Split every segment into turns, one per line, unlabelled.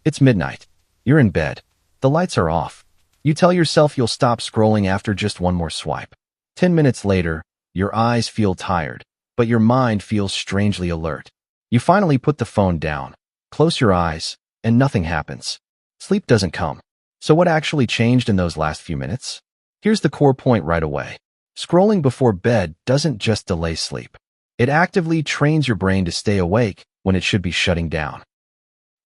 It's midnight. You're in bed. The lights are off. You tell yourself you'll stop scrolling after just one more swipe. 10 minutes later, your eyes feel tired, but your mind feels strangely alert. You finally put the phone down, close your eyes, and nothing happens. Sleep doesn't come. So what actually changed in those last few minutes? Here's the core point right away. Scrolling before bed doesn't just delay sleep. It actively trains your brain to stay awake when it should be shutting down.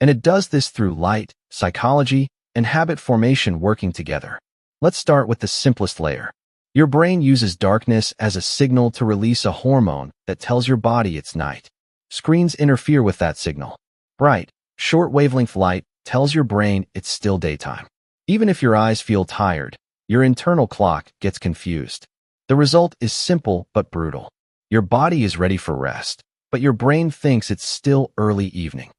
And it does this through light, psychology, and habit formation working together. Let's start with the simplest layer. Your brain uses darkness as a signal to release a hormone that tells your body it's night. Screens interfere with that signal. Bright, short wavelength light tells your brain it's still daytime. Even if your eyes feel tired, your internal clock gets confused. The result is simple but brutal. Your body is ready for rest, but your brain thinks it's still early evening.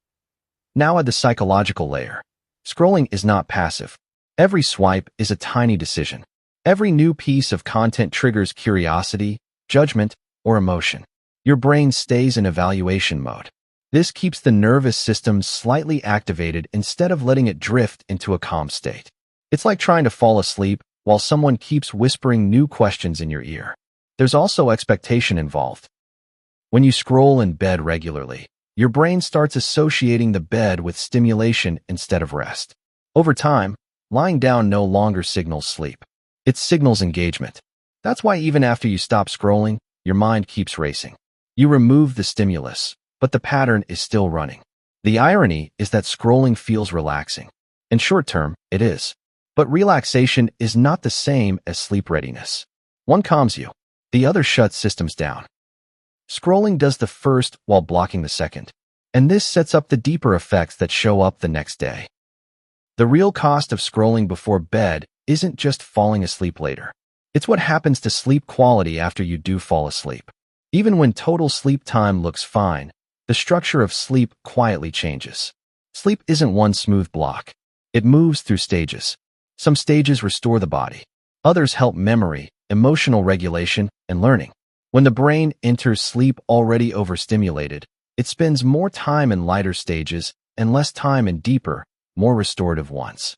Now add the psychological layer. Scrolling is not passive. Every swipe is a tiny decision. Every new piece of content triggers curiosity, judgment, or emotion. Your brain stays in evaluation mode. This keeps the nervous system slightly activated instead of letting it drift into a calm state. It's like trying to fall asleep while someone keeps whispering new questions in your ear. There's also expectation involved. When you scroll in bed regularly, your brain starts associating the bed with stimulation instead of rest. Over time, lying down no longer signals sleep. It signals engagement. That's why even after you stop scrolling, your mind keeps racing. You remove the stimulus, but the pattern is still running. The irony is that scrolling feels relaxing. In short term, it is. But relaxation is not the same as sleep readiness. One calms you, the other shuts systems down. Scrolling does the first while blocking the second, and this sets up the deeper effects that show up the next day. The real cost of scrolling before bed isn't just falling asleep later. It's what happens to sleep quality after you do fall asleep. Even when total sleep time looks fine, the structure of sleep quietly changes. Sleep isn't one smooth block. It moves through stages. Some stages restore the body. Others help memory, emotional regulation, and learning. When the brain enters sleep already overstimulated, it spends more time in lighter stages and less time in deeper, more restorative ones.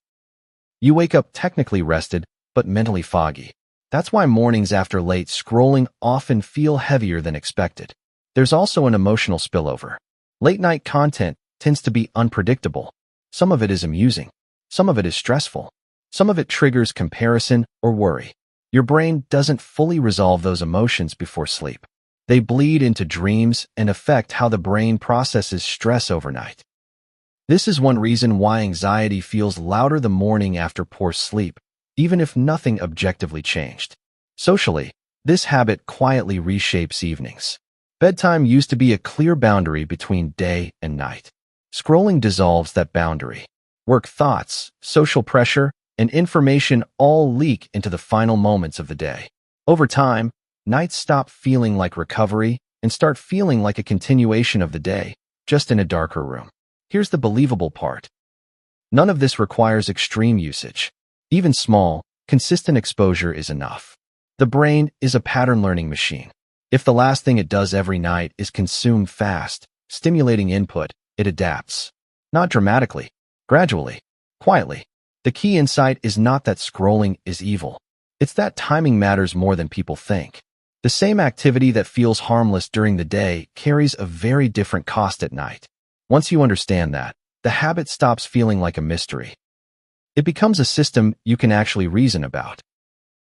You wake up technically rested, but mentally foggy. That's why mornings after late scrolling often feel heavier than expected. There's also an emotional spillover. Late-night content tends to be unpredictable. Some of it is amusing. Some of it is stressful. Some of it triggers comparison or worry. Your brain doesn't fully resolve those emotions before sleep. They bleed into dreams and affect how the brain processes stress overnight. This is one reason why anxiety feels louder the morning after poor sleep, even if nothing objectively changed. Socially, this habit quietly reshapes evenings. Bedtime used to be a clear boundary between day and night. Scrolling dissolves that boundary. Work thoughts, social pressure, and information all leak into the final moments of the day. Over time, nights stop feeling like recovery and start feeling like a continuation of the day, just in a darker room. Here's the believable part. None of this requires extreme usage. Even small, consistent exposure is enough. The brain is a pattern-learning machine. If the last thing it does every night is consume fast, stimulating input, it adapts. Not dramatically, gradually, quietly. The key insight is not that scrolling is evil. It's that timing matters more than people think. The same activity that feels harmless during the day carries a very different cost at night. Once you understand that, the habit stops feeling like a mystery. It becomes a system you can actually reason about.